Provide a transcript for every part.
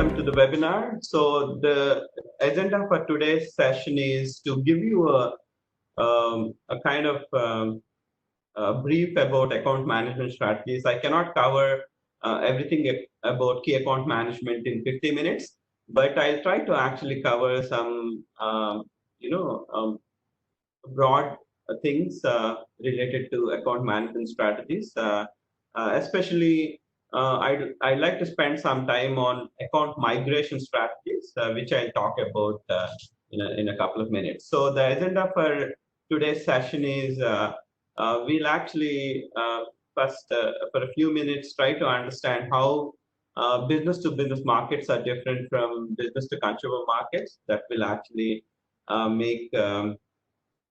welcome to the webinar. So the agenda for today's session is to give you a kind of a brief about account management strategies. I cannot cover everything about key account management in 50 minutes, but I'll try to actually cover some, broad things related to account management strategies, especially I'd like to spend some time on account migration strategies, which I'll talk about in a couple of minutes. So the agenda for today's session is we'll actually first, for a few minutes, try to understand how business to business markets are different from business to consumer markets. That will actually make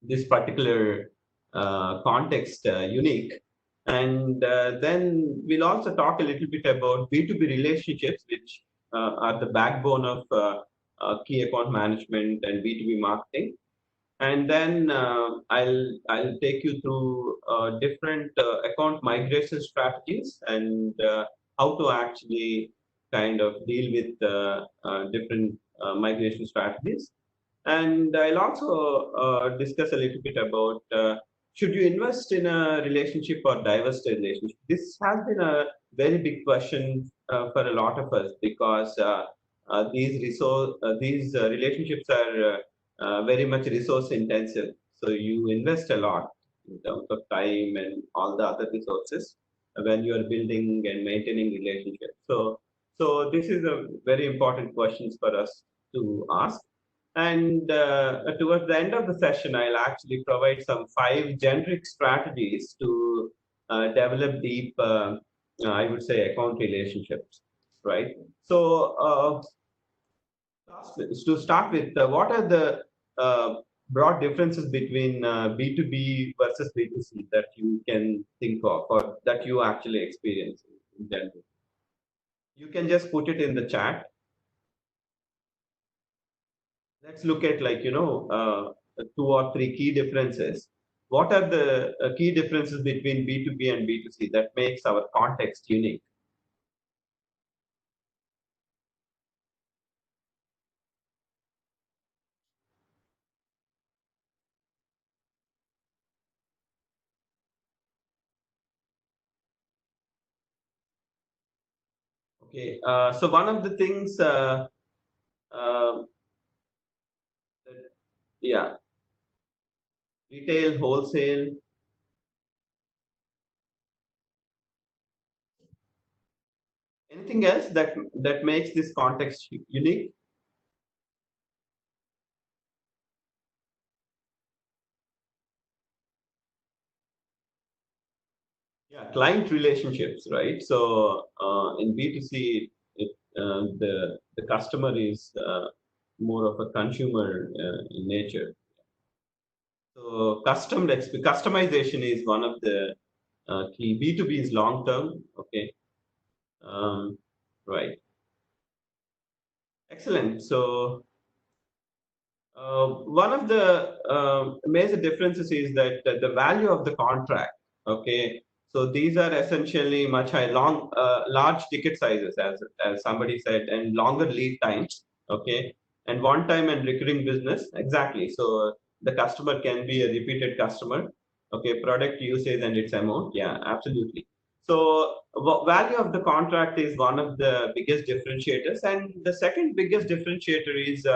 this particular context unique. And then we'll also talk a little bit about B2B relationships, which are the backbone of key account management and B2B marketing. And then I'll take you through different account migration strategies and how to actually kind of deal with different migration strategies. And I'll also discuss a little bit about should you invest in a relationship or divest a relationship? This has been a very big question for a lot of us because these relationships are very much resource intensive. So you invest a lot in terms of time and all the other resources when you are building and maintaining relationships. So this is a very important question for us to ask. And towards the end of the session, I'll actually provide some 5 generic strategies to develop deep, I would say, account relationships, right? So to start with, what are the broad differences between B2B versus B2C that you can think of or that you actually experience in general? You can just put it in the chat. Let's look at 2 or 3 key differences. What are the key differences between B2B and B2C that makes our context unique? Okay, so one of the things, yeah, retail, wholesale. Anything else that makes this context unique? Yeah, client relationships, right? So in B2C, the customer is more of a consumer in nature. So customization is one of the key. B2B is long term. Okay, right. Excellent. So one of the major differences is that the value of the contract. Okay, so these are essentially much high, large ticket sizes, as somebody said, and longer lead times. Okay, and one-time and recurring business. Exactly. So the customer can be a repeated customer. Okay, product usage and its amount. Yeah, absolutely. So value of the contract is one of the biggest differentiators, and the second biggest differentiator is.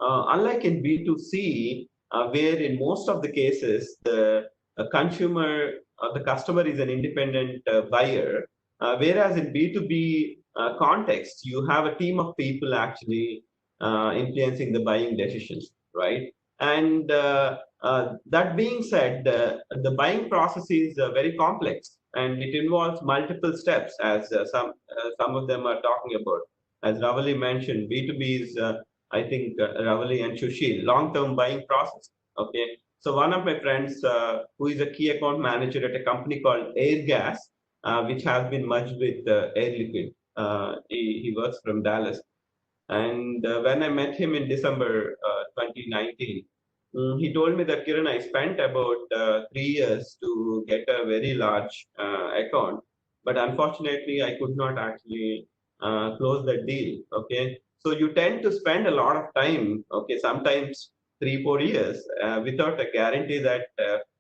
Unlike in B2C, where in most of the cases the consumer or the customer is an independent buyer, whereas in B2B context, you have a team of people actually influencing the buying decisions, right? And that being said, the buying process is very complex and it involves multiple steps, as some of them are talking about. As Ravali mentioned, B2B is I think Ravali and Shushil, long-term buying process. Okay, so one of my friends who is a key account manager at a company called Air Gas, which has been merged with Air Liquid. He works from Dallas, and when I met him in December 2019, he told me that Kiran, I spent about 3 years to get a very large account, but unfortunately, I could not actually close the deal. Okay, so you tend to spend a lot of time. Okay, sometimes 3 4 years without a guarantee that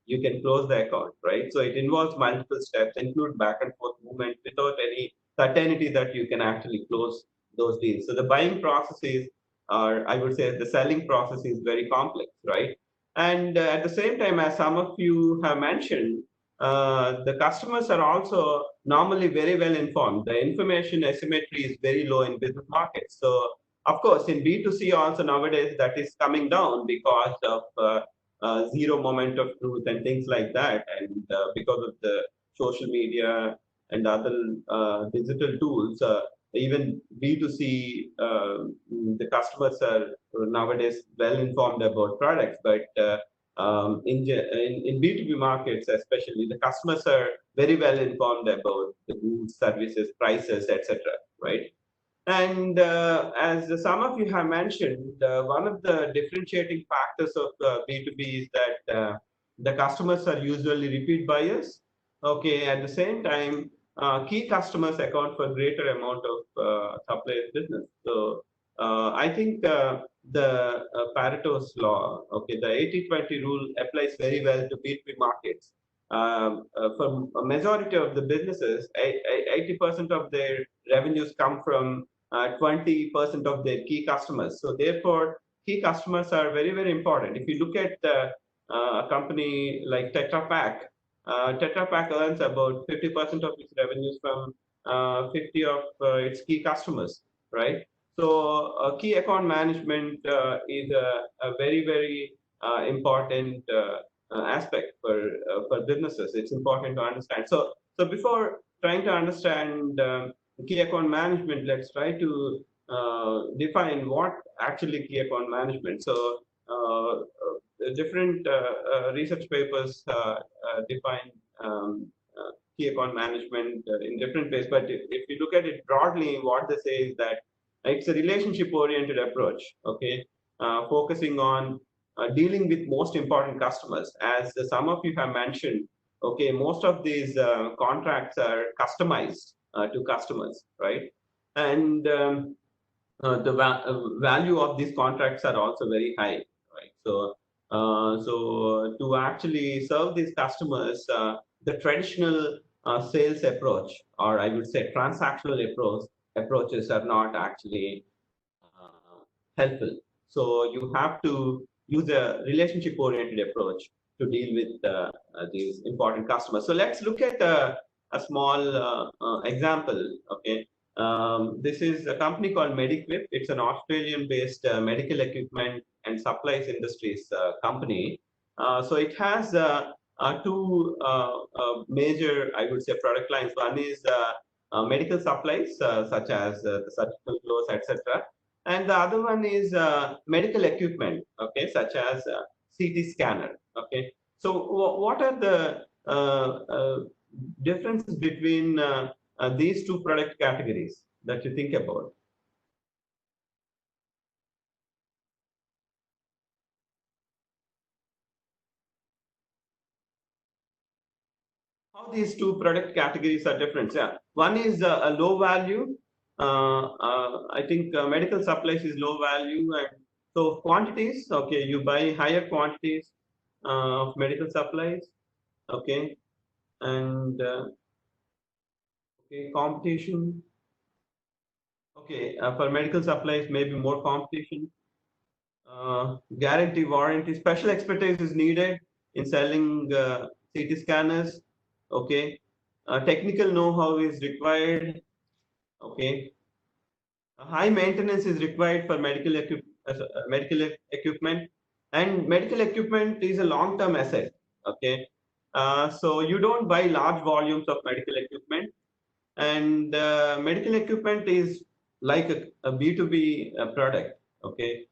you can close the account, right? So it involves multiple steps, include back and forth movement without any certainty that you can actually close those deals. So the buying processes are, I would say, the selling process is very complex, right? And at the same time, as some of you have mentioned, the customers are also normally very well informed. The information asymmetry is very low in business markets. So, of course, in B2C also nowadays that is coming down because of zero moment of truth and things like that, and because of the social media and other digital tools. Even B2C, the customers are nowadays well informed about products, but in B2B markets, especially, the customers are very well informed about the goods, services, prices, etc. Right? And as some of you have mentioned, one of the differentiating factors of B2B is that the customers are usually repeat buyers. Okay, at the same time, key customers account for greater amount of suppliers business. So I think the Pareto's law, okay, the 80/20 rule applies very well to B2B markets. For a majority of the businesses, 80% of their revenues come from 20% of their key customers. So therefore, key customers are very, very important. If you look at a company like Tetra Pak, Tetra Pak earns about 50% of its revenues from 50 of its key customers, right? So key account management is a very, very important aspect for businesses. It's important to understand. So before trying to understand key account management, let's try to define what actually key account management. So different research papers define key account management in different ways. But if you look at it broadly, what they say is that it's a relationship-oriented approach. Okay, focusing on dealing with most important customers, as some of you have mentioned. Okay, most of these contracts are customized to customers, right? And the value of these contracts are also very high, right? So to actually serve these customers, the traditional sales approach, or I would say transactional approaches are not actually helpful. So you have to use a relationship-oriented approach to deal with these important customers. So let's look at a small example. Okay, this is a company called Mediquip. It's an Australian-based medical equipment and supplies industries company. So it has two major, I would say, product lines. One is medical supplies, such as the surgical gloves, etc. And the other one is medical equipment, okay, such as CT scanner. Okay, so what are the differences between these two product categories that you think about? How these two product categories are different? Yeah, one is a low value. I think medical supplies is low value, and so quantities. Okay, you buy higher quantities of medical supplies. Okay, and okay, competition. Okay, for medical supplies, maybe more competition. Guarantee, warranty, special expertise is needed in selling CT scanners. Okay, technical know-how is required. Okay, high maintenance is required for medical equipment, and medical equipment is a long-term asset. Okay, so you don't buy large volumes of medical equipment, and medical equipment is like a B2B product. Okay,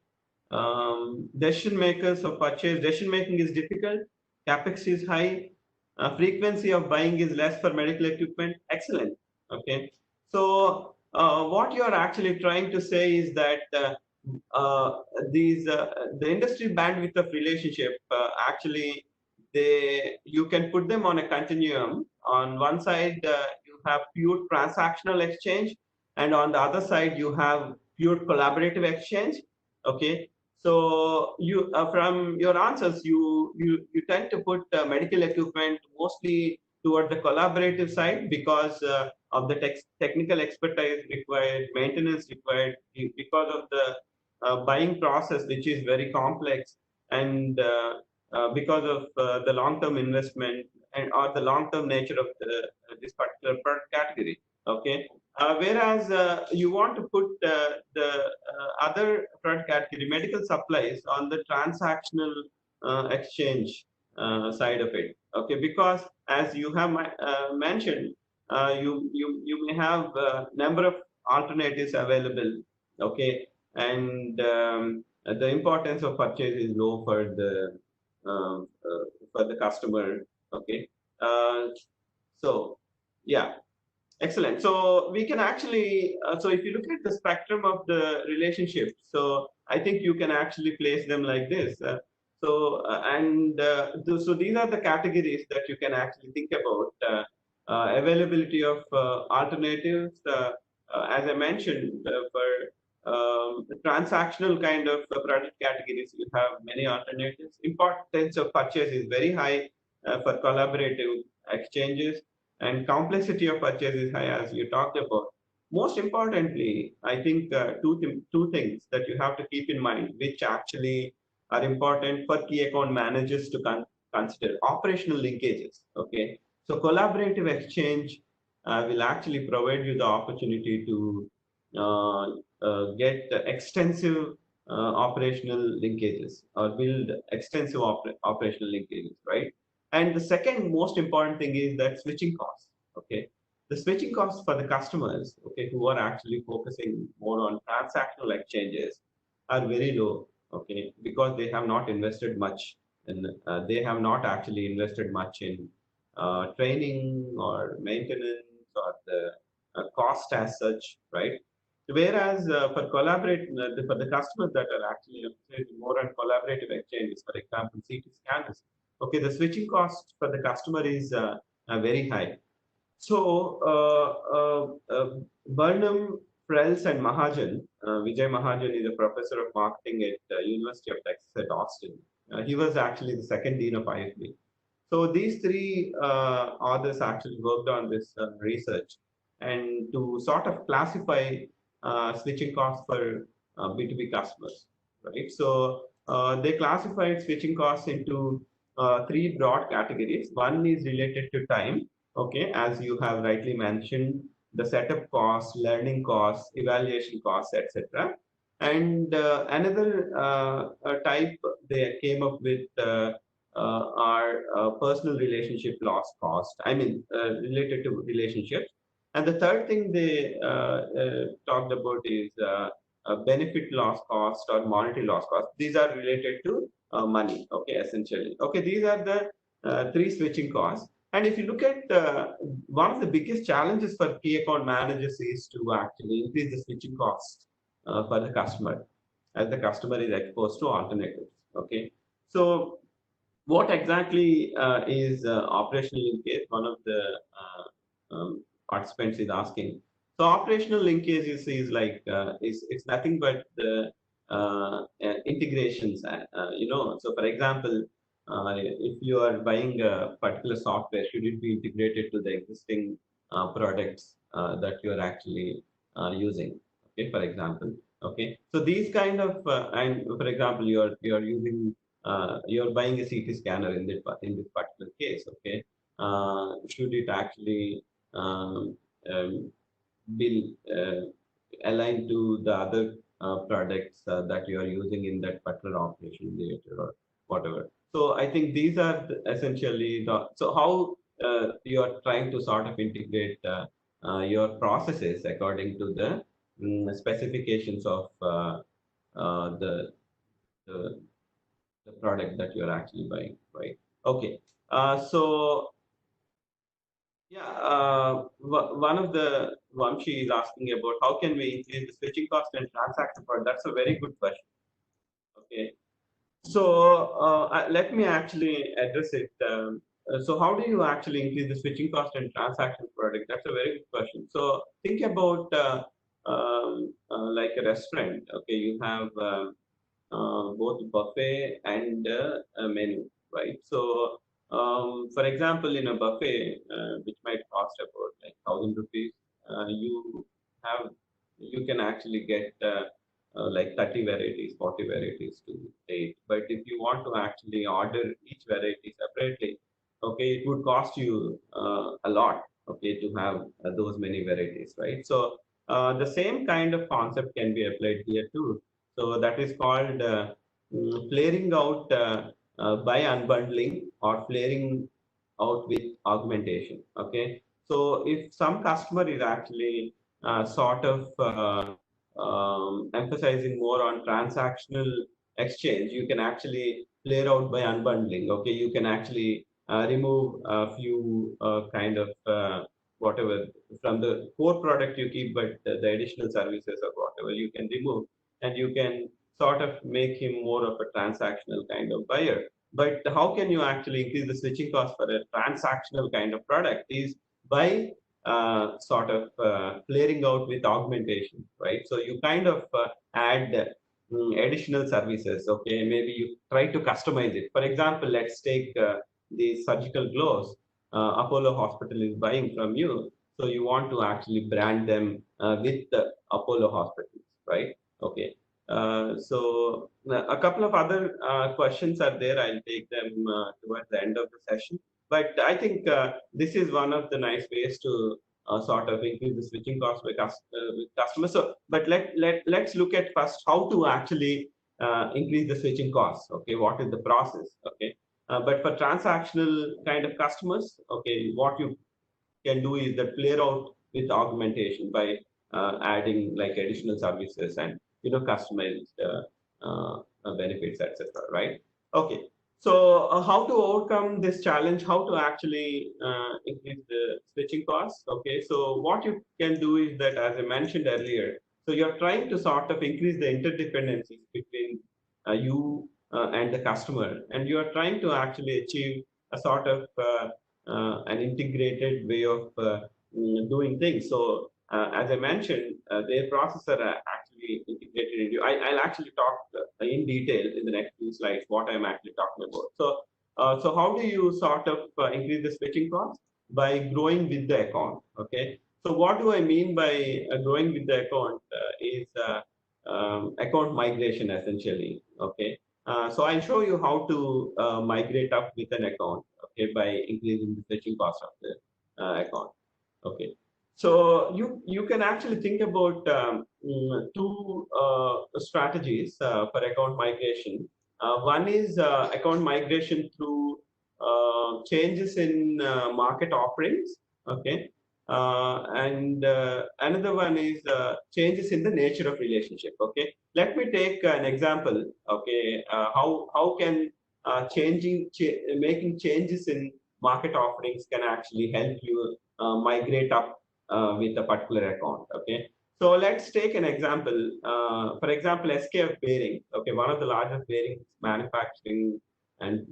decision makers of purchase, decision making is difficult, capex is high, frequency of buying is less for medical equipment. Excellent. Okay, so what you are actually trying to say is that uh, these the industry bandwidth of relationship, actually, they, you can put them on a continuum. On one side, you have pure transactional exchange, and on the other side you have pure collaborative exchange. Okay, so you from your answers you tend to put medical equipment mostly toward the collaborative side because of the technical expertise required, maintenance required, because of the buying process which is very complex, and because of the long-term investment and or the long-term nature of this particular product category. Okay, whereas you want to put the other product category, medical supplies, on the transactional exchange side of it. Okay, because as you have mentioned, you may have a number of alternatives available. Okay, and the importance of purchase is low for the customer. Okay, uh, so yeah. Excellent. So we can actually, so if you look at the spectrum of the relationships, so I think you can actually place them like this. So these are the categories that you can actually think about. Availability of alternatives, as I mentioned, for the transactional kind of product categories, you have many alternatives. Importance of purchase is very high for collaborative exchanges, and complexity of purchase is high, as you talked about. Most importantly, I think two things that you have to keep in mind, which actually are important for key account managers to consider: operational linkages. Okay, so collaborative exchange will actually provide you the opportunity to uh, get extensive operational linkages or build extensive operational linkages, right? And the second most important thing is that switching costs. Okay, the switching costs for the customers, okay, who are actually focusing more on transactional exchanges, are very low. Okay, because they have not invested much, and they have not actually invested much in training or maintenance or the cost as such, right? Whereas for the customers that are actually emphasizing more on collaborative exchanges, for example, CT scanners, okay, the switching cost for the customer is very high. So, Burnham, Frells, and Mahajan, Vijay Mahajan is a professor of marketing at University of Texas at Austin. He was actually the second dean of IFB. So these three authors actually worked on this research and to sort of classify switching costs for B2B customers, right? So they classified switching costs into three broad categories. One is related to time, okay, as you have rightly mentioned, the setup costs, learning costs, evaluation costs, etc. And another type they came up with are personal relationship loss cost. I mean, related to relationships. And the third thing they talked about is benefit loss cost or monetary loss cost. These are related to money. Okay, essentially. Okay, these are the three switching costs. And if you look at one of the biggest challenges for key account managers is to actually increase the switching costs for the customer, as the customer is exposed to alternatives. Okay, so what exactly is operational linkage? One of the participants is asking. So operational linkage is like it's nothing but the integrations. So for example, if you are buying a particular software, should it be integrated to the existing products that you are actually using? Okay, for example. Okay, so these kind of and for example, you are using you're buying a CT scanner in this particular case. Okay, should it actually um, be aligned to the other products that you are using in that particular operation theater or whatever? So I think these are essentially so how you are trying to sort of integrate your processes according to the specifications of the the product that you're actually buying, right? Okay. So yeah, one of the Vamshi is asking about how can we increase the switching cost and transaction part. That's a very good question. Okay. So let me actually address it. So how do you actually increase the switching cost and transaction product? That's a very good question. So think about like a restaurant. Okay, you have both buffet and a menu, right? So, for example, in a buffet, which might cost about like 1,000 rupees, you have you can actually get like 30 varieties, 40 varieties to eat. But if you want to actually order each variety separately, okay, it would cost you a lot, okay, to have those many varieties, right? So the same kind of concept can be applied here too. So that is called flaring out by unbundling or flaring out with augmentation. Okay, so if some customer is actually sort of emphasizing more on transactional exchange, you can actually flare out by unbundling. Okay, you can actually remove a few kind of whatever from the core product you keep, but the additional services or whatever you can remove, and you can sort of make him more of a transactional kind of buyer. But how can you actually increase the switching cost for a transactional kind of product is by sort of flaring out with augmentation, right? So you kind of add additional services. Okay, maybe you try to customize it. For example, let's take the surgical gloves Apollo Hospital is buying from you. So you want to actually brand them with the Apollo hospitals, right? Okay. So a couple of other questions are there. I'll take them towards the end of the session. But I think this is one of the nice ways to sort of increase the switching costs with customers. So, but let's look at first how to actually increase the switching costs. Okay, what is the process? Okay, but for transactional kind of customers, okay, what you can do is that play out with augmentation by adding like additional services and customized benefits, etc. Right? Okay. So how to overcome this challenge? How to actually increase the switching costs? Okay. So what you can do is that, as I mentioned earlier, so you're trying to sort of increase the interdependencies between you and the customer, and you are trying to actually achieve a sort of an integrated way of doing things. So, as I mentioned, their processor are actually integrated into. I'll actually talk in detail in the next few slides what I'm actually talking about. So how do you sort of increase the switching cost? By growing with the account. Okay. So what do I mean by growing with the account is account migration essentially. Okay. So I'll show you how to migrate up with an account, okay, by increasing the switching cost of the account. Okay, so you can actually think about two strategies for account migration. One is account migration through changes in market offerings. Okay, and another one is changes in the nature of relationship. Okay, let me take an example. Okay, how can making changes in market offerings can actually help you migrate up with a particular account. Okay, so let's take an example. For example, SKF Bearing. Okay, one of the largest bearing manufacturing and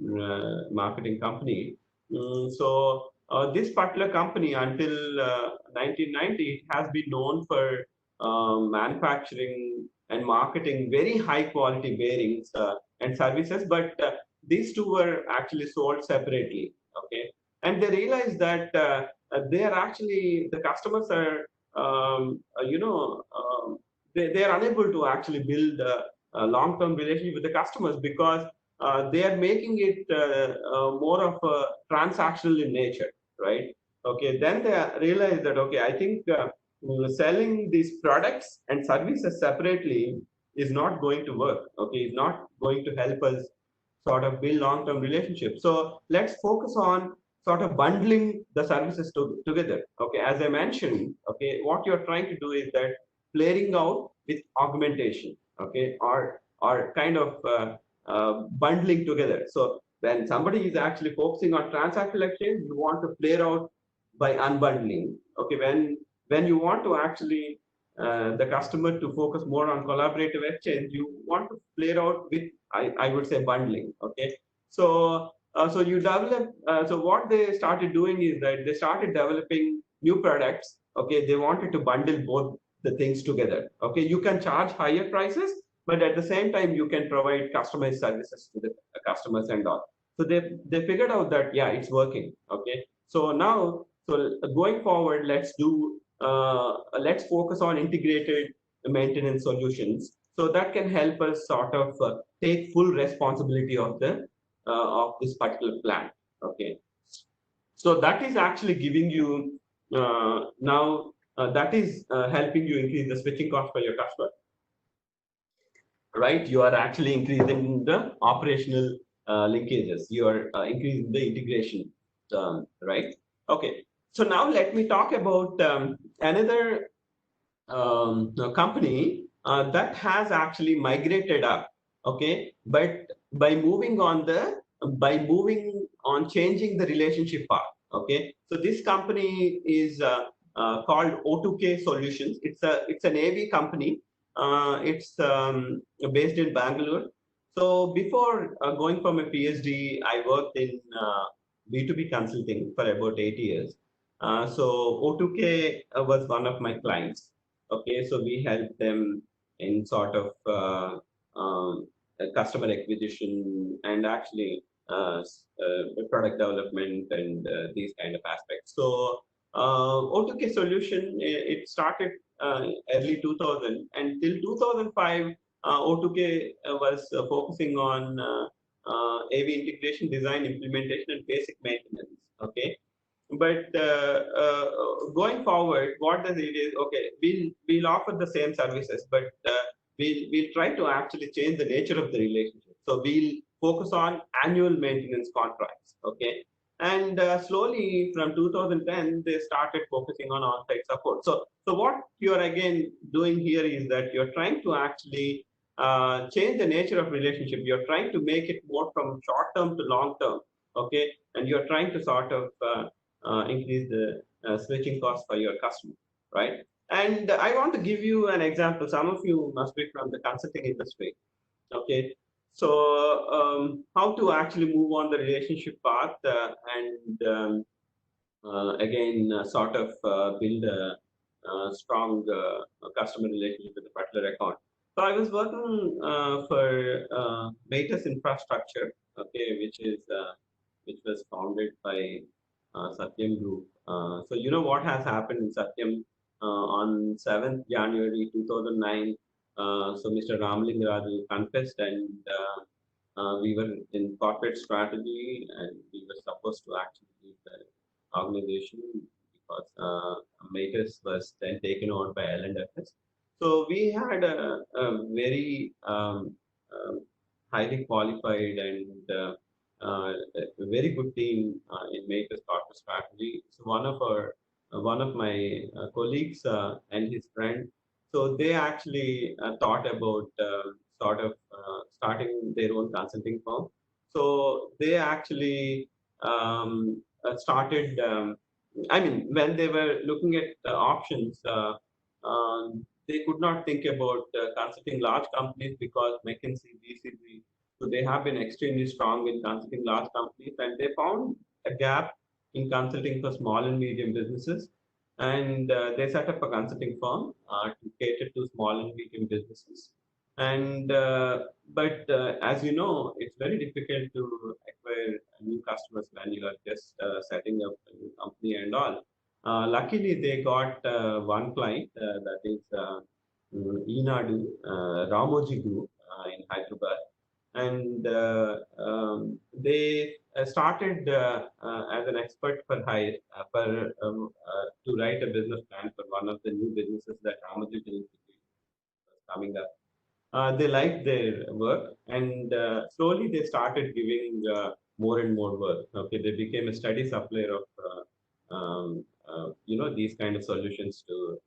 marketing company. So this particular company, until 1990, has been known for manufacturing and marketing very high quality bearings and services, but these two were actually sold separately. Okay, and they realized that they are actually the customers are they are unable to actually build a long-term relationship with the customers because they are making it more of a transactional in nature, right? Okay, then they realize that okay, I think selling these products and services separately is not going to work. Okay, is not going to help us sort of build long-term relationships. So let's focus on sort of bundling the services together. Okay, as I mentioned, okay, what you're trying to do is that playing out with augmentation. Okay, or kind of bundling together. So when somebody is actually focusing on transactional exchange, you want to play out by unbundling. Okay, when you want to actually the customer to focus more on collaborative exchange, you want to play out with I would say bundling. Okay, so you develop. So what they started doing is that they started developing new products. Okay, they wanted to bundle both the things together. Okay, you can charge higher prices, but at the same time you can provide customized services to the customers and all. So they figured out that yeah, it's working. Okay, so now going forward, let's focus on integrated maintenance solutions. So that can help us sort of take full responsibility of this particular plan. Okay, so that is actually giving you now that is helping you increase the switching cost for your customer, right? You are actually increasing the operational linkages. You are increasing the integration, right? Okay. So now let me talk about another a company that has actually migrated up. Okay, but by moving on changing the relationship part. Okay, so this company is called O2K Solutions. It's an AV company. It's based in Bangalore. So before going from a PhD, I worked in B2B consulting for about 8 years. So O2K was one of my clients. Okay, so we help them in sort of customer acquisition and actually product development and these kind of aspects. So O2K solution, it started early 2000, and till 2005, O2K was focusing on AV integration, design, implementation, and basic maintenance. Okay, but going forward, what does it is? Okay, we'll offer the same services, but we'll try to actually change the nature of the relationship. So we'll focus on annual maintenance contracts. Okay, and slowly from 2010 they started focusing on on-site support. So what you're again doing here is that you're trying to actually change the nature of relationship. You're trying to make it more from short term to long term. Okay, and you're trying to sort of increase the switching costs for your customer, right? And I want to give you an example. Some of you must be from the consulting industry, okay? So how to actually move on the relationship path and again sort of build a strong customer relationship with a particular account. So I was working for Matus Infrastructure, okay, which was founded by Satyam Group. So you know what has happened in Satyam on 7th January 2009. So Mr. Ramalingaraju confessed, and we were in corporate strategy, and we were supposed to actually leave the organization because Matus was then taken over by L&FS. So we had a very highly qualified and a very good team in Maker's corporate strategy. So one of my colleagues and his friend, so they actually thought about sort of starting their own consulting firm. So they actually started. I mean, when they were looking at options, they could not think about consulting large companies because McKinsey, BCG, so they have been extremely strong in consulting large companies, and they found a gap in consulting for small and medium businesses. And they set up a consulting firm to cater to small and medium businesses. And but as you know, it's very difficult to acquire new customers when you are just setting up a new company and all. Luckily, they got one client that is Enadu, Ramoji Group in Hyderabad, and they started as an expert for hire to write a business plan for one of the new businesses that Ramoji Group was coming up. They liked their work, and slowly they started giving more and more work. Okay, they became a steady supplier of these kind of solutions to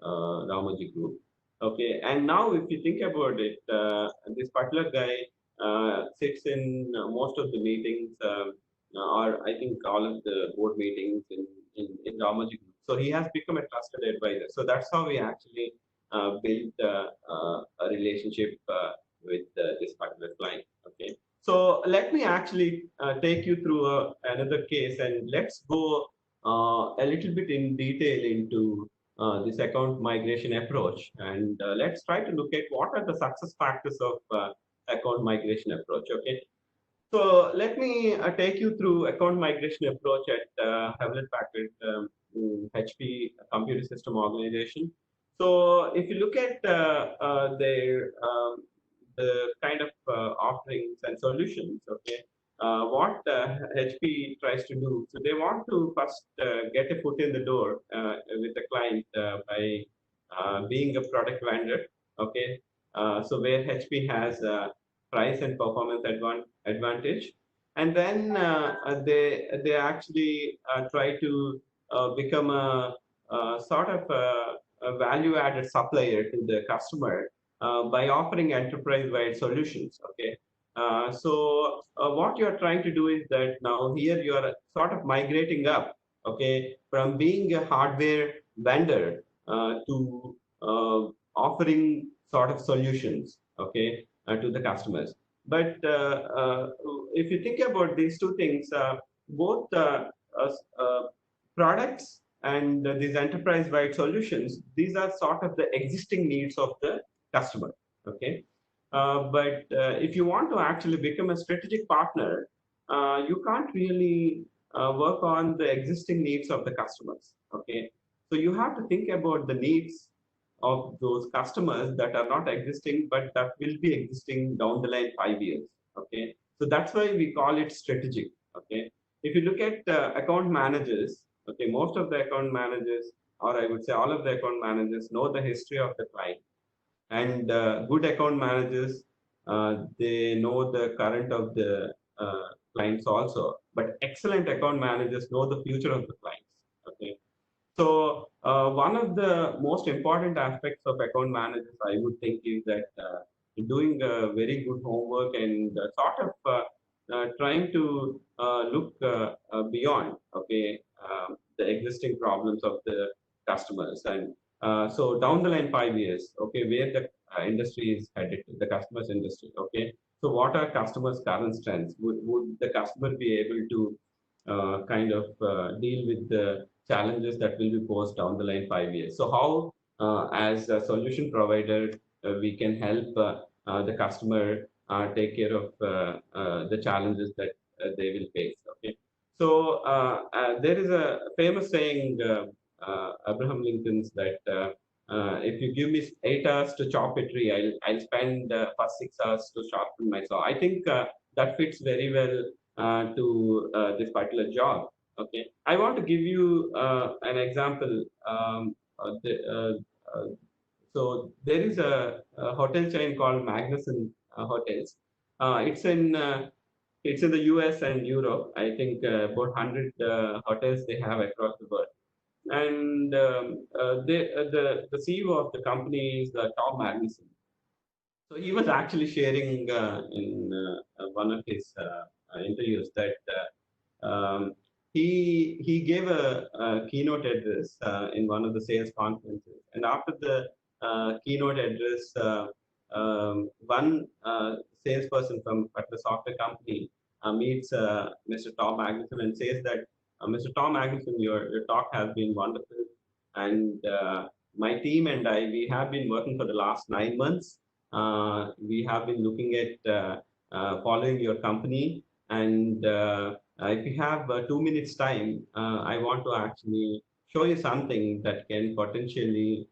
Ramoji Group. Okay, and now if you think about it, this particular guy sits in most of the meetings, or I think all of the board meetings in Ramoji Group. So he has become a trusted advisor. So that's how we actually built a relationship with this particular client. Okay, so let me actually take you through another case, and let's go a little bit in detail into this account migration approach, and let's try to look at what are the success factors of account migration approach. Okay, so let me take you through account migration approach at Hewlett Packard HP Computer System Organization. So if you look at their the kind of offerings and solutions, okay, what HP tries to do. So they want to first get a foot in the door with the client by being a product vendor. Okay, so where HP has price and performance advantage, and then they actually try to become a sort of a value added supplier to the customer by offering enterprise wide solutions. Okay, so what you're trying to do is that now here you are sort of migrating up, okay, from being a hardware vendor to offering sort of solutions, okay, to the customers. But if you think about these two things, both uh, uh, products and these enterprise-wide solutions, these are sort of the existing needs of the customer. Okay, but if you want to actually become a strategic partner, you can't really work on the existing needs of the customers. Okay, so you have to think about the needs of those customers that are not existing, but that will be existing down the line 5 years. Okay, so that's why we call it strategic. Okay, if you look at account managers, okay, most of the account managers, or I would say all of the account managers, know the history of the client, and good account managers, they know the current of the clients also, but excellent account managers know the future of the clients. Okay, so one of the most important aspects of account managers, I would think, is that doing very good homework and sort of trying to look beyond, okay, the existing problems of the customers. And so down the line 5 years, okay, where the industry is headed, the customers industry, okay. So what are customers' current strengths? Would the customer be able to kind of deal with the challenges that will be posed down the line 5 years? So how, as a solution provider, we can help the customer take care of the challenges that they will face. Okay, so there is a famous saying, Abraham Lincoln's, that if you give me 8 hours to chop a tree, I'll spend first 6 hours to sharpen my saw. I think that fits very well to this particular job. Okay, I want to give you an example. So there is a hotel chain called Magnuson Hotels. It's in the US and Europe. I think about 100 hotels they have across the world. And the CEO of the company is Tom Magnuson. So he was actually sharing in one of his interviews that he gave a keynote address in one of the sales conferences, and after the keynote address, one salesperson from the software company meets Mr. Tom Magnuson and says that Mr. Tom Magnuson, your talk has been wonderful, and my team and I, we have been working for the last 9 months. We have been looking at following your company, and if you have 2 minutes time, I want to actually show you something that can potentially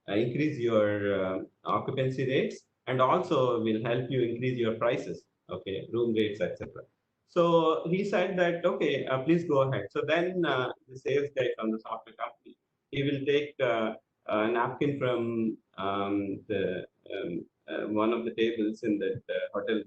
increase your occupancy rates, and also will help you increase your prices, okay, room rates, etc. So he said that, okay, please go ahead. So then the sales guy from the software company, he will take a napkin from one of the tables in the hotel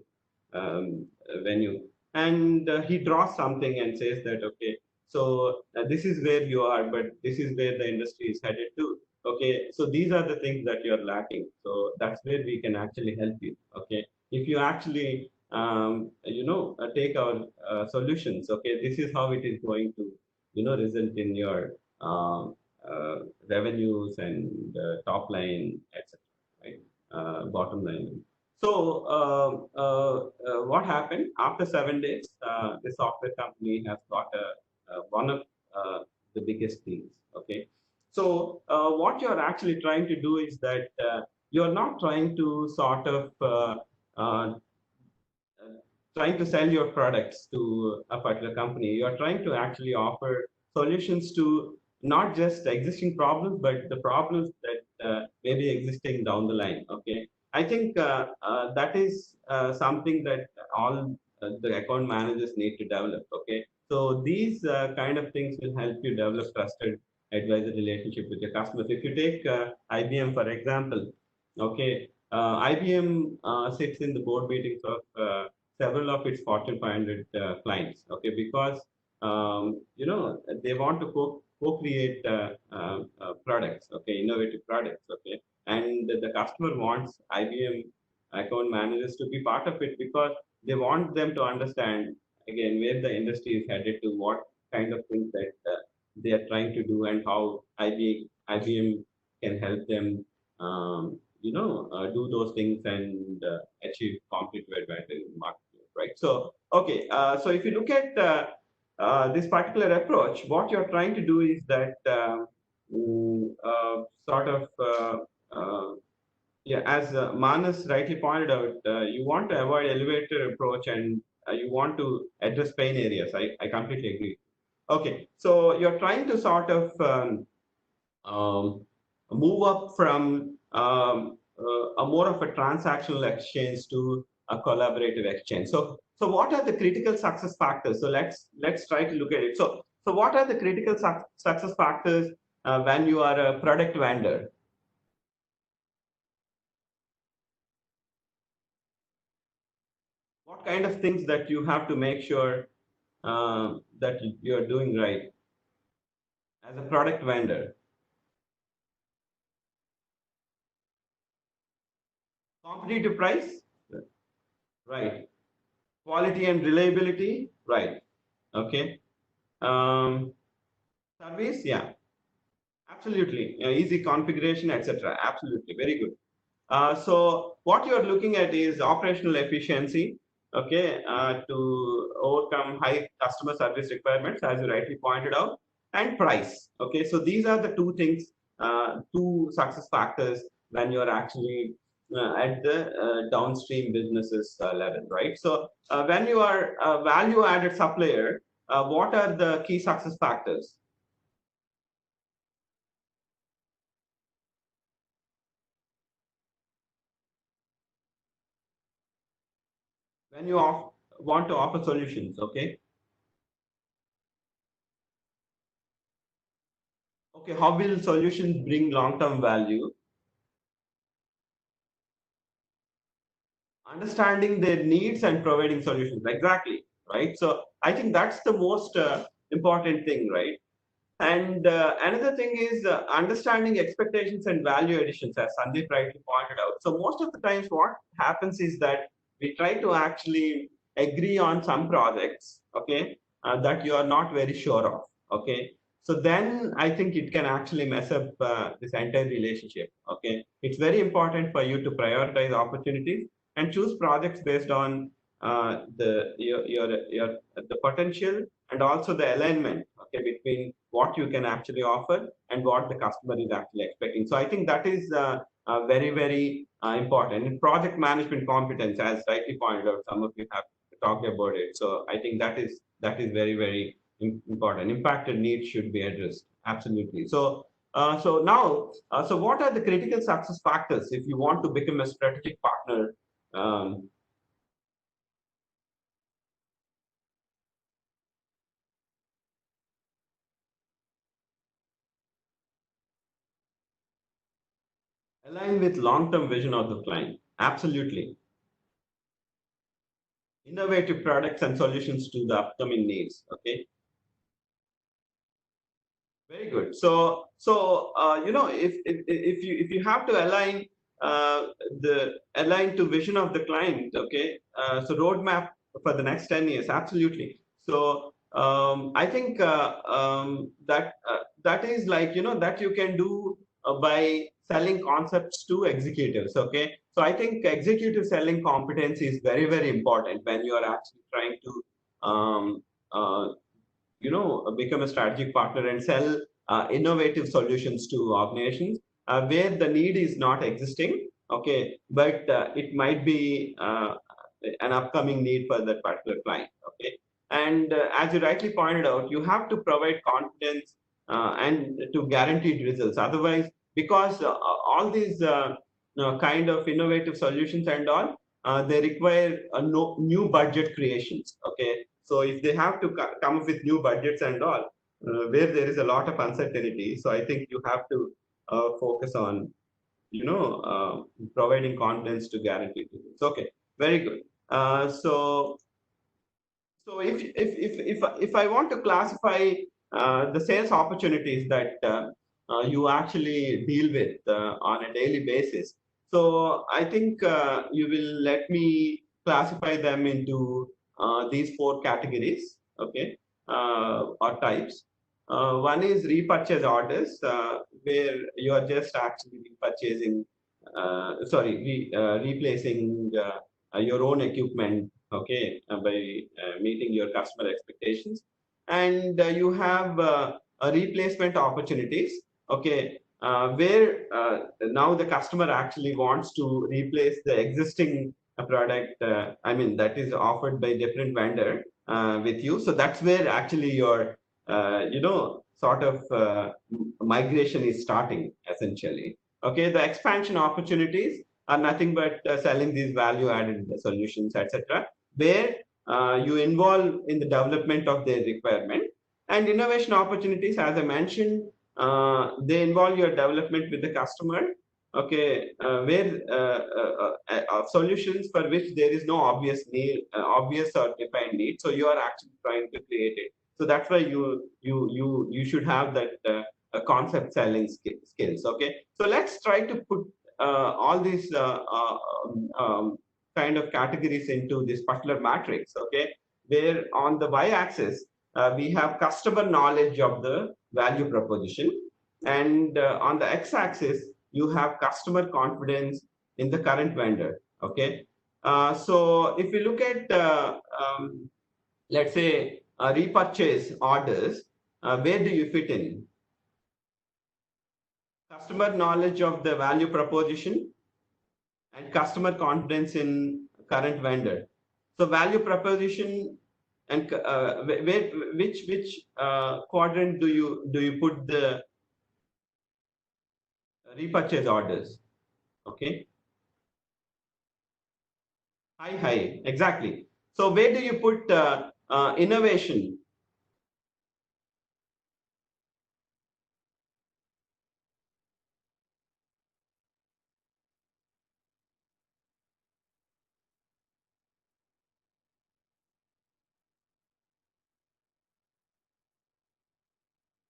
venue, and he draws something and says that, okay, so this is where you are, but this is where the industry is headed to. Okay, so these are the things that you're lacking. So that's where we can actually help you. Okay, if you actually take our solutions, okay, this is how it is going to result in your revenues and top line, etc., right? Bottom line. So what happened after 7 days? The software company has got one of the biggest deals. Okay, So what you're actually trying to do is that you're not trying to sort of uh, trying to sell your products to a particular company. You're trying to actually offer solutions to not just existing problems, but the problems that may be existing down the line. Okay, I think that is something that all the account managers need to develop. Okay, so these kind of things will help you develop trusted advisor relationship with your customers. If you take IBM for example, okay, IBM sits in the board meetings of several of its Fortune 500 clients. Okay, because they want to co-create products. Okay, innovative products. Okay, and the customer wants IBM account managers to be part of it because they want them to understand again where the industry is headed to, what kind of things that they are trying to do, and how IBM can help them. Do those things and achieve competitive advantage in the market, right? So, okay, so if you look at this particular approach, what you're trying to do is that sort of, yeah, as Manas rightly pointed out, you want to avoid elevator approach and you want to address pain areas. I completely agree. Okay, so you're trying to sort of um, move up from a more of a transactional exchange to a collaborative exchange. So what are the critical success factors? So let's try to look at it. So what are the critical success factors when you are a product vendor? What kind of things that you have to make sure that you're doing right as a product vendor? Competitive price, right? Quality and reliability, right? Okay. Um, Service, yeah, absolutely. Easy configuration, etc. Absolutely, very good. So what you're looking at is operational efficiency, okay, to overcome high customer service requirements, as you rightly pointed out, and price. Okay, so these are the two things, two success factors when you're actually at the downstream businesses level, right? So when you are a value-added supplier, what are the key success factors? When you want to offer solutions, okay? Okay, how will solutions bring long-term value? Understanding their needs and providing solutions. Exactly, right? So I think that's the most important thing, right? And another thing is understanding expectations and value additions, as Sandeep rightly pointed out. So most of the times, what happens is that we try to actually agree on some projects, okay, that you are not very sure of, okay. So then I think it can actually mess up this entire relationship, okay. It's very important for you to prioritize opportunities and choose projects based on your the potential and also the alignment, okay, between what you can actually offer and what the customer is actually expecting. So I think that is very important. In project management competence, as rightly pointed out, some of you have talked about it. So I think that is very important. Impacted needs should be addressed. Absolutely. So so now, so what are the critical success factors if you want to become a strategic partner? Um, Align with long-term vision of the client. Absolutely. Innovative products and solutions to the upcoming needs. Okay, very good. So if you have to align the align to vision of the client, okay, so roadmap for the next 10 years, absolutely. So I think that is like, that you can do by selling concepts to executives. Okay, so I think executive selling competence is very important when you are actually trying to um, uh, become a strategic partner and sell innovative solutions to organizations where the need is not existing, okay, but it might be an upcoming need for that particular client, okay. And as you rightly pointed out, you have to provide confidence and to guaranteed results. Otherwise, because all these kind of innovative solutions and all, they require no, new budget creations. Okay, so if they have to come up with new budgets and all, where there is a lot of uncertainty, so I think you have to focus on providing confidence to guarantee results. Okay, very good. So if I want to classify the sales opportunities that you actually deal with on a daily basis, so I think you will let me classify them into these four categories, okay, or types. One is repurchase orders, where you are just actually repurchasing, replacing your own equipment, okay, by meeting your customer expectations. And you have replacement opportunities, okay, where now the customer actually wants to replace the existing product, I mean, that is offered by different vendor with you. So that's where actually your, sort of migration is starting essentially. Okay, the expansion opportunities are nothing but selling these value added solutions, etc., where you involve in the development of their requirement. And innovation opportunities, as I mentioned, they involve your development with the customer, okay, where solutions for which there is no obvious need, obvious or defined need, so you are actually trying to create it. So that's why you should have that concept selling skills. Okay, so let's try to put all these kind of categories into this particular matrix, okay, where on the y-axis we have customer knowledge of the value proposition, and on the x-axis you have customer confidence in the current vendor, okay. So if you look at let's say repurchase orders, where do you fit in? Customer knowledge of the value proposition and customer confidence in current vendor. So value proposition and which quadrant do you put the repurchase orders? Okay, high, exactly. So where do you put innovation?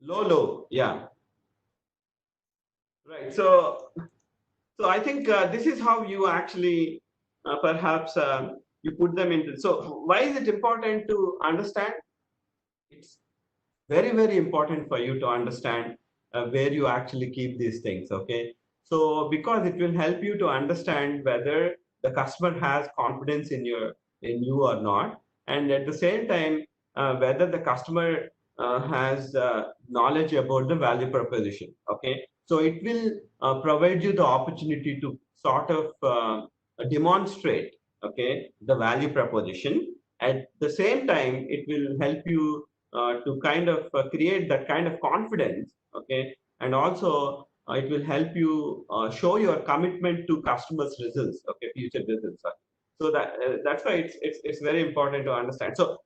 Low, yeah, right. So I think this is how you actually perhaps you put them into. So why is it important to understand? It's very important for you to understand where you actually keep these things. Okay, so because it will help you to understand whether the customer has confidence in you or not, and at the same time whether the customer has knowledge about the value proposition. Okay, so it will provide you the opportunity to sort of demonstrate, okay, the value proposition. At the same time it will help you to kind of create that kind of confidence, okay, and also it will help you show your commitment to customers results, okay, future results. So that's why it's very important to understand. So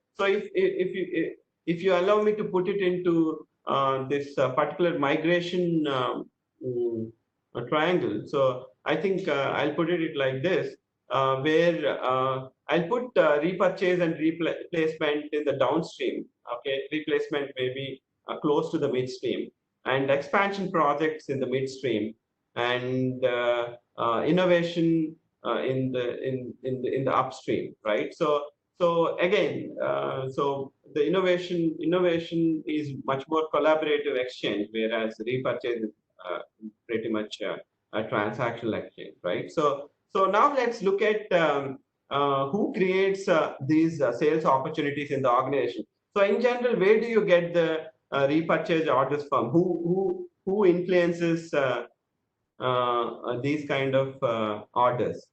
if you allow me to put it into this particular migration triangle, so I think I'll put it like this, where I'll put repurchase and replacement in the downstream. Okay, replacement may be close to the midstream, and expansion projects in the midstream, and innovation in the upstream, right? So again, so the innovation is much more collaborative exchange, whereas repurchase is pretty much a transactional exchange, right? So now let's look at who creates these sales opportunities in the organization. So in general, where do you get the repurchase orders from? Who influences these kind of orders?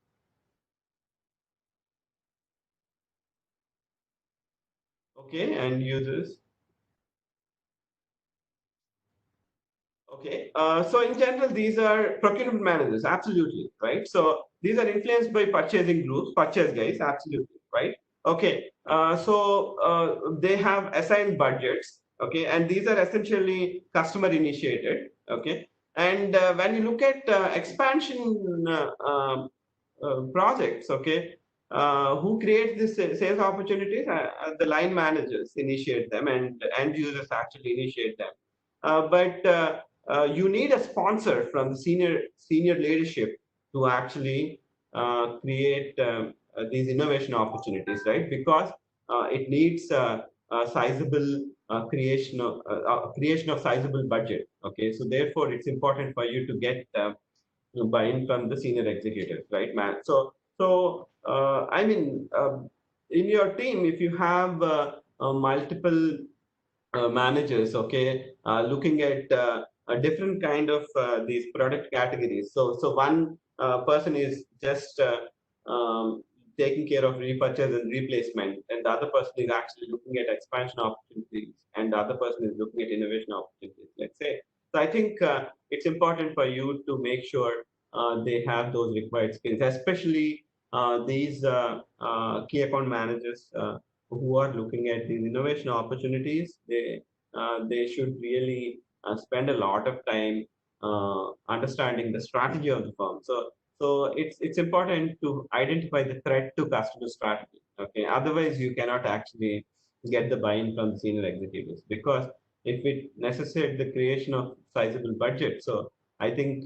Okay, and users. Okay, so in general, these are procurement managers, absolutely, right? So these are influenced by purchasing groups, purchase guys, absolutely, right? Okay, they have assigned budgets, okay, and these are essentially customer initiated, okay. And when you look at expansion projects, okay, who creates this sales opportunities? The line managers initiate them, and end users actually initiate them. But you need a sponsor from the senior leadership to actually create these innovation opportunities, right? Because it needs a sizable creation of sizable budget. Okay, so therefore it's important for you to get buy-in from the senior executives, right, man? So I mean, in your team, if you have multiple managers, okay, looking at a different kind of these product categories. So one person is just taking care of repurchase and replacement, and the other person is actually looking at expansion opportunities, and the other person is looking at innovation opportunities, let's say. So I think it's important for you to make sure they have those required skills, especially these key account managers who are looking at these innovation opportunities. They should really spend a lot of time understanding the strategy of the firm. So it's important to identify the threat to customer strategy. Okay, otherwise you cannot actually get the buy-in from the senior executives, because if it necessitates the creation of sizable budget, so I think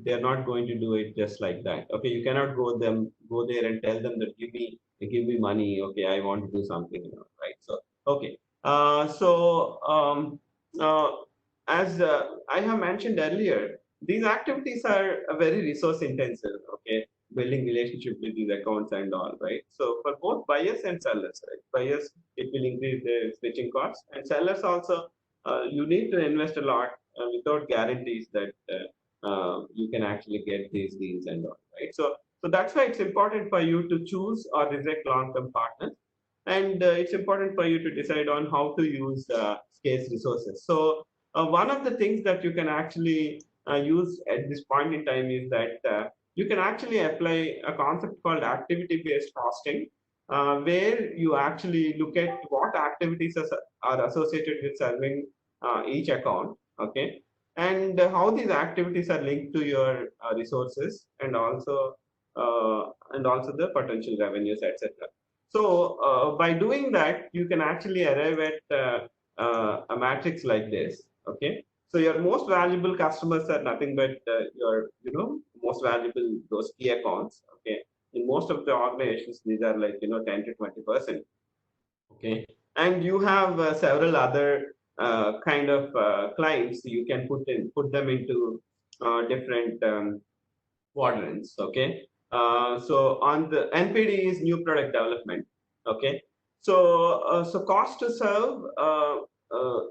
they're not going to do it just like that. Okay, you cannot go there and tell them that give me money. Okay, I want to do something, right? So okay, so uh, as I have mentioned earlier, these activities are very resource intensive. Okay, building relationship with these accounts and all, right? So for both buyers and sellers, right? Buyers, it will increase their switching costs, and sellers also, you need to invest a lot without guarantees that you can actually get these deals and all, right? So that's why it's important for you to choose or reject long-term partners, and it's important for you to decide on how to use scarce resources. So one of the things that you can actually use at this point in time is that you can actually apply a concept called activity-based costing, where you actually look at what activities are associated with serving each account, okay, and how these activities are linked to your resources, and also the potential revenues, etc. So by doing that, you can actually arrive at a matrix like this. Okay. So your most valuable customers are nothing but your, most valuable those key accounts. Okay. In most of the organizations, these are like 10 to 20%. Okay. And you have several other kind of clients you can put them into different quadrants. Okay. So on the NPD is new product development. Okay. So cost to serve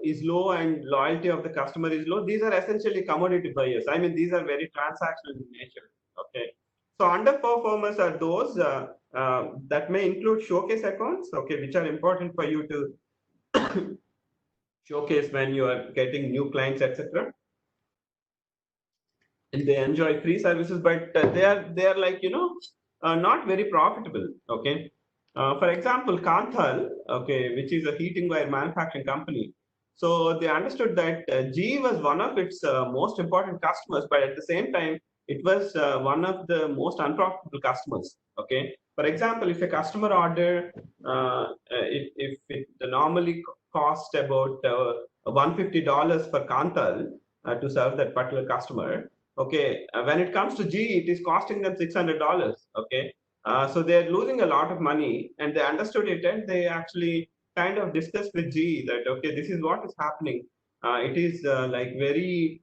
is low and loyalty of the customer is low. These are essentially commodity buyers. I mean, these are very transactional in nature. Okay. So underperformers are those that may include showcase accounts. Okay, which are important for you to showcase when you are getting new clients, etc. And they enjoy free services, but they are like not very profitable. Okay, for example, Kanthal, okay, which is a heating wire manufacturing company. So they understood that GE was one of its most important customers, but at the same time, it was one of the most unprofitable customers. Okay, for example, if a customer order, if it normally cost about $150 for Kanthal to serve that particular customer. Okay, when it comes to G, it is costing them $600. Okay, so they're losing a lot of money, and they understood it, and they actually kind of discussed with G that okay, this is what is happening. It is like very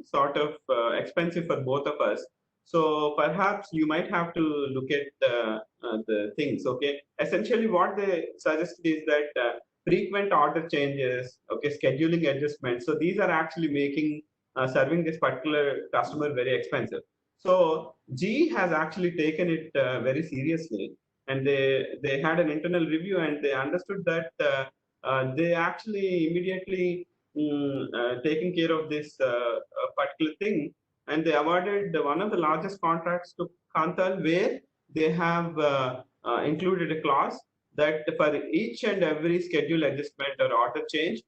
sort of expensive for both of us. So perhaps you might have to look at the things. Okay, essentially what they suggested is that frequent order changes, okay, scheduling adjustments. So these are actually making serving this particular customer very expensive. So G has actually taken it very seriously, and they had an internal review, and they understood that they actually immediately taking care of this particular thing, and they awarded one of the largest contracts to Kantal, where they have included a clause that for each and every schedule adjustment or order change,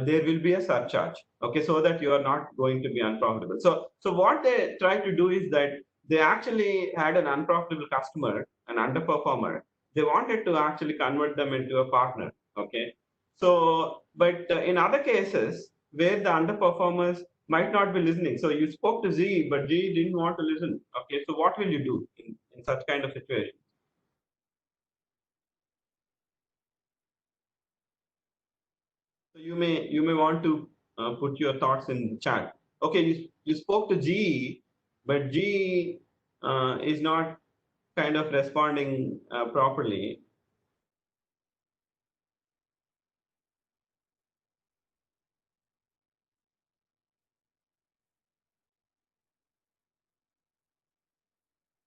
there will be a surcharge. Okay, so that you are not going to be unprofitable. So what they try to do is that they actually had an unprofitable customer, an underperformer. They wanted to actually convert them into a partner. Okay, so but in other cases where the underperformers might not be listening, so you spoke to Z, but Z didn't want to listen. Okay, so what will you do in such kind of situation? So you may want to put your thoughts in the chat. Okay, you spoke to G, but G is not kind of responding properly.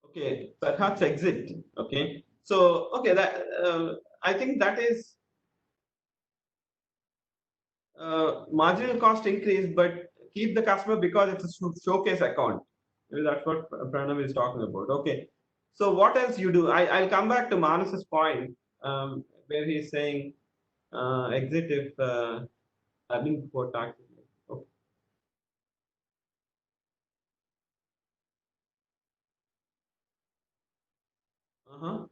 Okay, perhaps exit. Okay, so okay, that I think that is marginal cost increase, but keep the customer because it's a showcase account. Maybe that's what Pranav is talking about. Okay, so what else you do? I'll come back to Manas's point, where he's saying exit if earning before taxes. Okay. Uh-huh.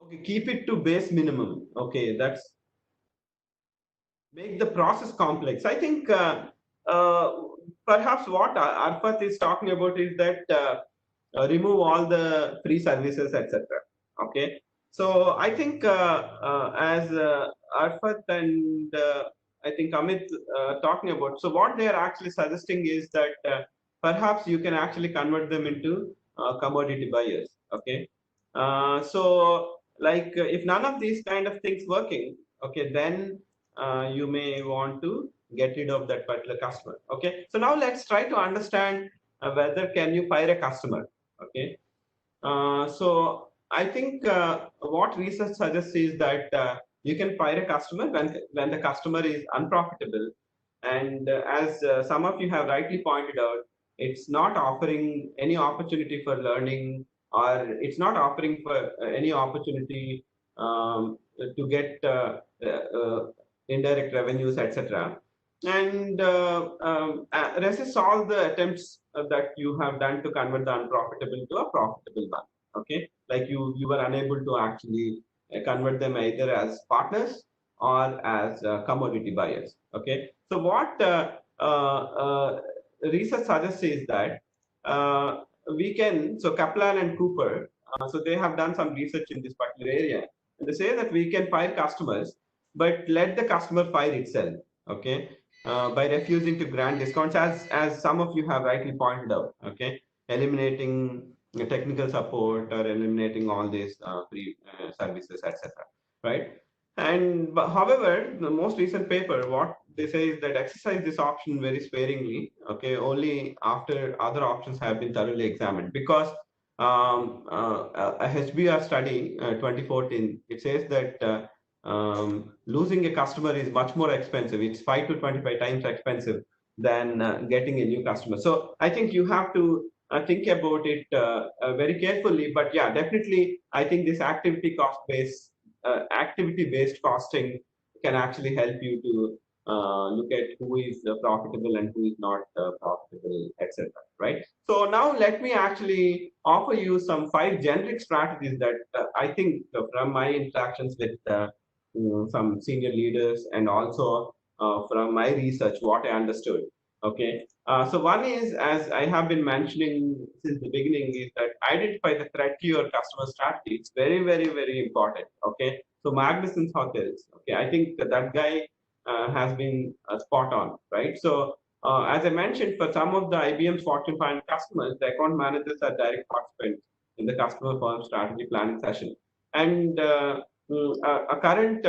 Okay, keep it to base minimum. Okay, that's make the process complex. I think uh, perhaps what Arfat is talking about is that remove all the free services, etc. Okay, so I think as Arfat and I think Amit talking about, so what they are actually suggesting is that perhaps you can actually convert them into commodity buyers. Okay, so like if none of these kind of things working, okay, then you may want to get rid of that particular customer. Okay, so now let's try to understand whether can you fire a customer. Okay, so I think what research suggests is that you can fire a customer when the customer is unprofitable, and as some of you have rightly pointed out, it's not offering any opportunity for learning, or it's not offering for any opportunity to get indirect revenues, etc. And resist all the attempts that you have done to convert the unprofitable to a profitable one. Okay, like you were unable to actually convert them either as partners or as commodity buyers. Okay, so what research suggests is that we can, so Kaplan and Cooper, so they have done some research in this particular area, and they say that we can fire customers, but let the customer fire itself. Okay, by refusing to grant discounts, as some of you have rightly pointed out. Okay, eliminating technical support or eliminating all these free services, etc. Right? And but, however, the most recent paper, what they say is that exercise this option very sparingly. Okay, only after other options have been thoroughly examined, because a HBR study 2014, it says that losing a customer is much more expensive. It's 5 to 25 times expensive than getting a new customer. So I think you have to think about it very carefully. But yeah, definitely, I think this activity-based costing can actually help you to look at who is profitable and who is not profitable, etc. Right? So now let me actually offer you some 5 generic strategies that I think from my interactions with some senior leaders, and also from my research, what I understood. Okay. So one is, as I have been mentioning since the beginning, is that identify the threat to your customer strategy. It's very, very, very important. Okay. So Magnuson's hotels. Okay. I think that guy has been spot on, right? So as I mentioned, for some of the IBM's Fortune 500 customers, the account managers are direct participants. in the customer firm strategy planning session. And a current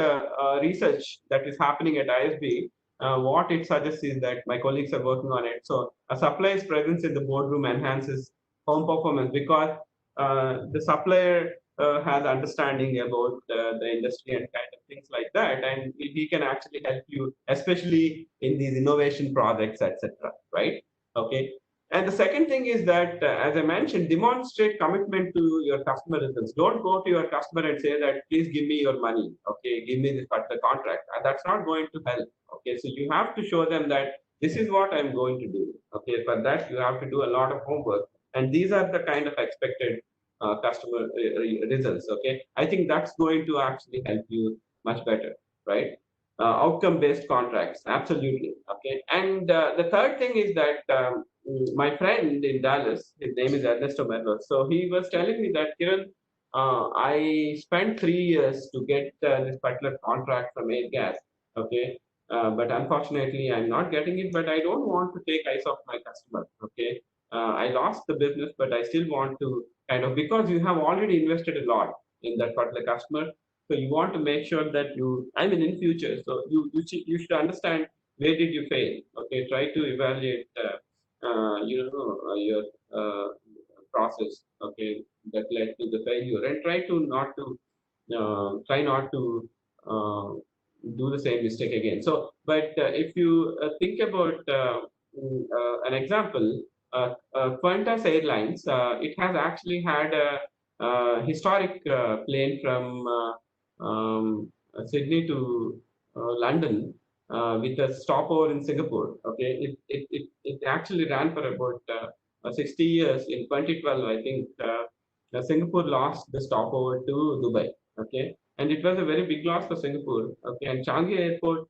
research that is happening at ISB, what it suggests is that my colleagues are working on it. So a supplier's presence in the boardroom enhances firm performance because the supplier has understanding about the industry and kind of things like that, and he can actually help you, especially in these innovation projects, etc. Right? Okay. And the second thing is that, as I mentioned, demonstrate commitment to your customer results. Don't go to your customer and say that, please give me your money. Okay, give me this particular contract. That's not going to help. Okay, so you have to show them that this is what I'm going to do. Okay, for that you have to do a lot of homework, and these are the kind of expected customer results. Okay, I think that's going to actually help you much better, right? Outcome based contracts, absolutely. Okay, and the third thing is that my friend in Dallas, his name is Ernesto Merlos, so he was telling me that, Kiran, I spent 3 years to get this particular contract from Air Gas. Okay, but unfortunately I'm not getting it, but I don't want to take eyes off my customer. Okay, I lost the business, but I still want to kind of, because you have already invested a lot in that particular customer, so you want to make sure that you, I mean, in future, so you should understand where did you fail. Okay, try to evaluate, your uh, process. Okay, that led to the failure, and try not to uh, do the same mistake again. So, but if you think about an example, Qantas Airlines, it has actually had a, historic plane from Sydney to London with a stopover in Singapore. Okay, it actually ran for about 60 years. In 2012, I think Singapore lost the stopover to Dubai. Okay, and it was a very big loss for Singapore. Okay, and Changi Airport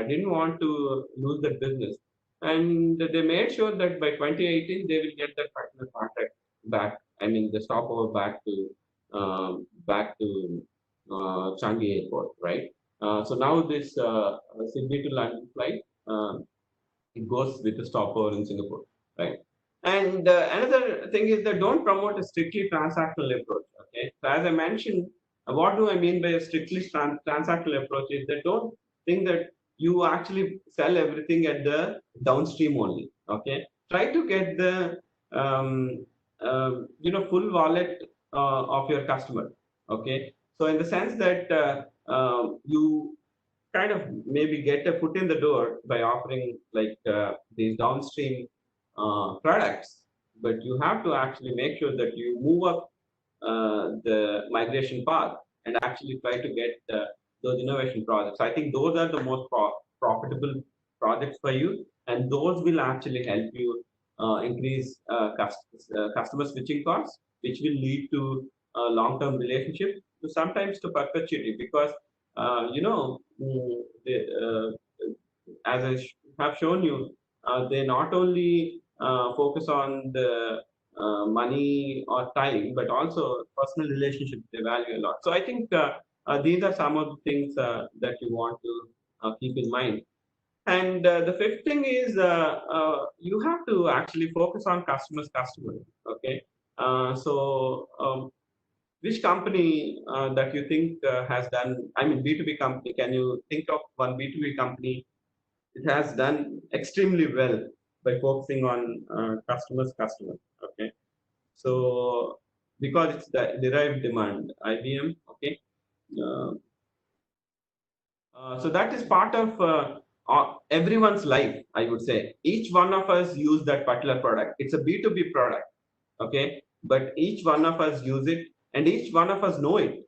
didn't want to lose that business, and they made sure that by 2018 they will get that particular contract back. I mean, the stopover back to Changi Airport, right? So now this Sydney to London flight, it goes with a stopover in Singapore, right? And another thing is that don't promote a strictly transactional approach. Okay, so as I mentioned, what do I mean by a strictly transactional approach is that don't think that you actually sell everything at the downstream only. Okay, try to get the full wallet of your customer. Okay, so in the sense that you kind of maybe get a foot in the door by offering like these downstream products, but you have to actually make sure that you move up the migration path and actually try to get those innovation projects. I think those are the most profitable projects for you, and those will actually help you increase customer switching costs, which will lead to long-term relationships, to sometimes to perpetuity, because as I have shown you, they not only focus on the money or time, but also personal relationships they value a lot. So I think these are some of the things that you want to keep in mind. And the fifth thing is you have to actually focus on customers. Okay, which company that you think has done, I mean, B2B company, can you think of one B2B company it has done extremely well by focusing on customers? Okay, so because it's the derived demand, IBM. Okay, uh, so that is part of everyone's life. I would say each one of us use that particular product. It's a B2B product. Okay, but each one of us use it, and each one of us know it.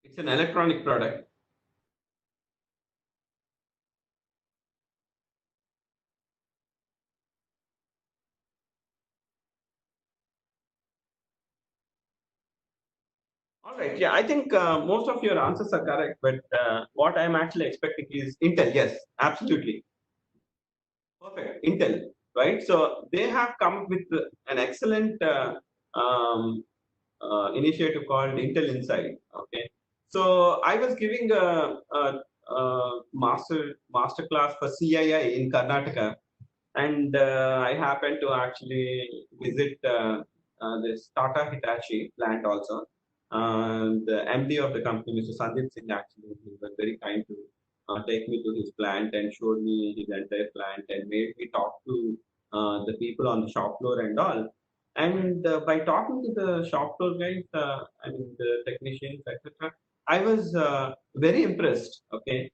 It's an electronic product. All right. Yeah, I think most of your answers are correct, but what I'm actually expecting is Intel. Yes, absolutely. Perfect. Intel, right? So they have come up with an excellent um, initiative called Intel Inside. Okay. So I was giving a master class for CII in Karnataka, and I happened to actually visit this Tata Hitachi plant also. The MD of the company, Mr. Sandeep Singh, actually, he was very kind to take me to his plant and showed me his entire plant and made me talk to the people on the shop floor and all. And by talking to the shop floor guys, and the technicians, etc., I was very impressed. Okay,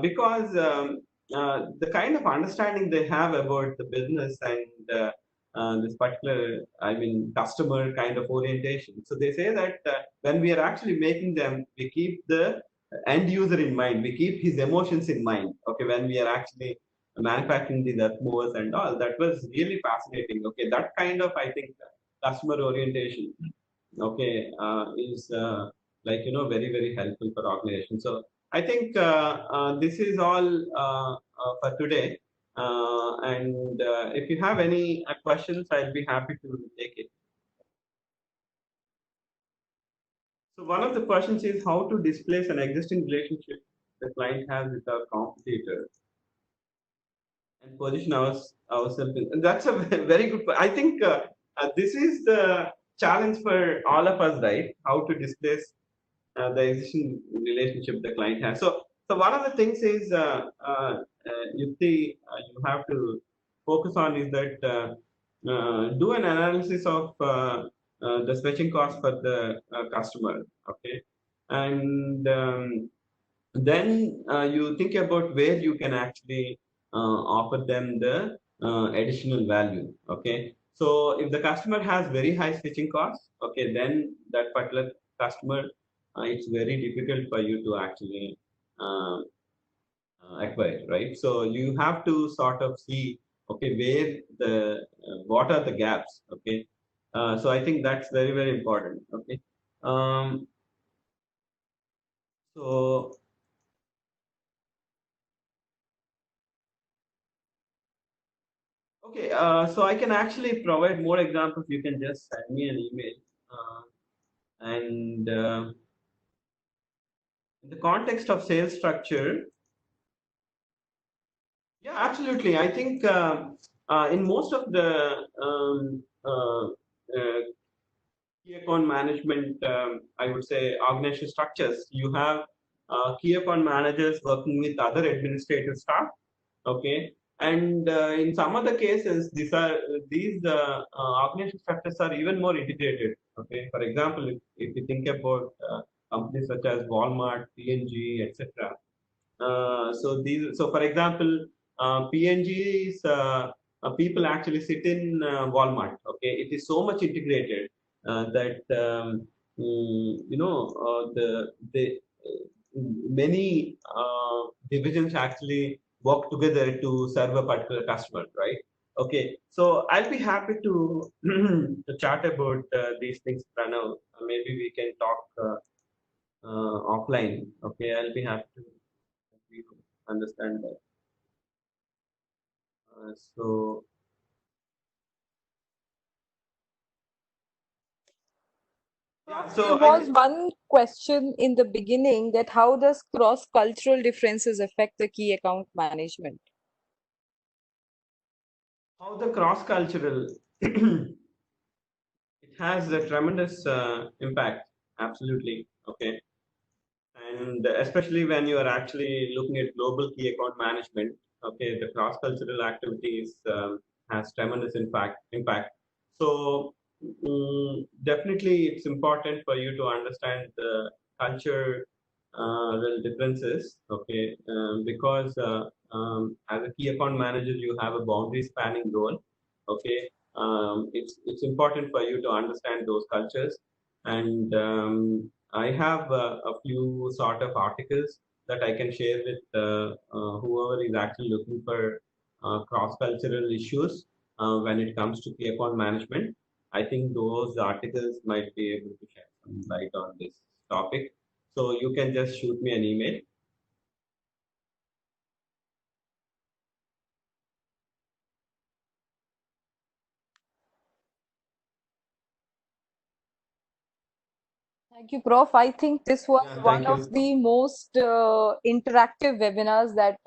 because the kind of understanding they have about the business and this particular, I mean, customer kind of orientation. So they say that when we are actually making them, we keep the end user in mind, we keep his emotions in mind. Okay, when we are actually manufacturing these Atmos and all, that was really fascinating. Okay, that kind of, I think, customer orientation, okay, is like, very, very helpful for organization. So I think this is all for today. And if you have any questions, I'll be happy to take it. So one of the questions is how to displace an existing relationship the client has with our competitor and position ourselves. And that's a very good. I think this is the challenge for all of us, right? How to displace the existing relationship the client has. So one of the things is, Yukti, you have to focus on is that do an analysis of the switching cost for the customer. Okay, and then you think about where you can actually offer them the additional value. Okay, so if the customer has very high switching costs, okay, then that particular customer, it's very difficult for you to actually uh, acquire, right? So you have to sort of see, okay, where the what are the gaps. Okay, so I think that's very, very important. Okay, um, so okay, so I can actually provide more examples. You can just send me an email. And in the context of sales structure, yeah, absolutely. I think in most of the key account management, I would say, organization structures, you have key account managers working with other administrative staff. Okay, and in some other cases, these organization structures are even more integrated. Okay, for example, if you think about companies such as Walmart, P&G, etc. So for example, PNG's people actually sit in Walmart. Okay, it is so much integrated that the many divisions actually work together to serve a particular customer, right? Okay, so I'll be happy to chat about these things, Pranav. Maybe we can talk offline. Okay, I'll be happy to understand that. So yeah, Prof, there so was one question in the beginning that how does cross-cultural differences affect the key account management? how the cross cultural it has a tremendous impact. Absolutely. Okay. And especially when you are actually looking at global key account management, okay, the cross cultural activities has tremendous impact. So definitely it's important for you to understand the culture differences. Okay, because as a key account manager you have a boundary spanning role. Okay, it's important for you to understand those cultures. And I have a few sort of articles that I can share with whoever is actually looking for cross-cultural issues when it comes to key account management. I think those articles might be able to shed some light on this topic. So you can just shoot me an email. Thank you, Prof. I think this was Yeah, one thank of you. the most interactive webinars that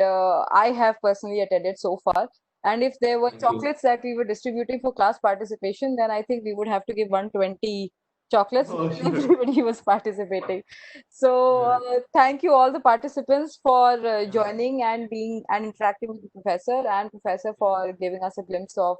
I have personally attended so far. And if there were Thank you. chocolates that we were distributing for class participation, then I think we would have to give 120 chocolates Oh, because sure. everybody was participating. So Yeah. thank you all the participants for Yeah. joining and being and interacting with the professor, and professor Yeah. for giving us a glimpse of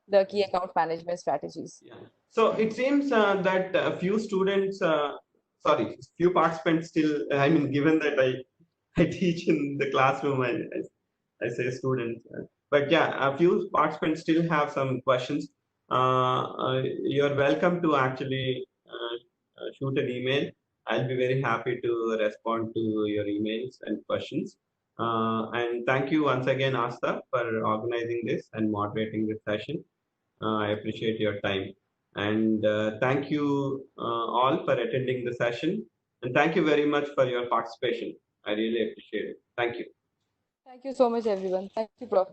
the key Yeah. account management strategies. Yeah. So it seems that a few students, sorry, few participants still, I mean, given that I teach in the classroom, I say students, but yeah, a few participants still have some questions. You're welcome to actually shoot an email. I'll be very happy to respond to your emails and questions. And thank you once again, Asta, for organizing this and moderating this session. I appreciate your time. And thank you all for attending the session. And thank you very much for your participation. I really appreciate it. Thank you. Thank you so much, everyone. Thank you, Prof.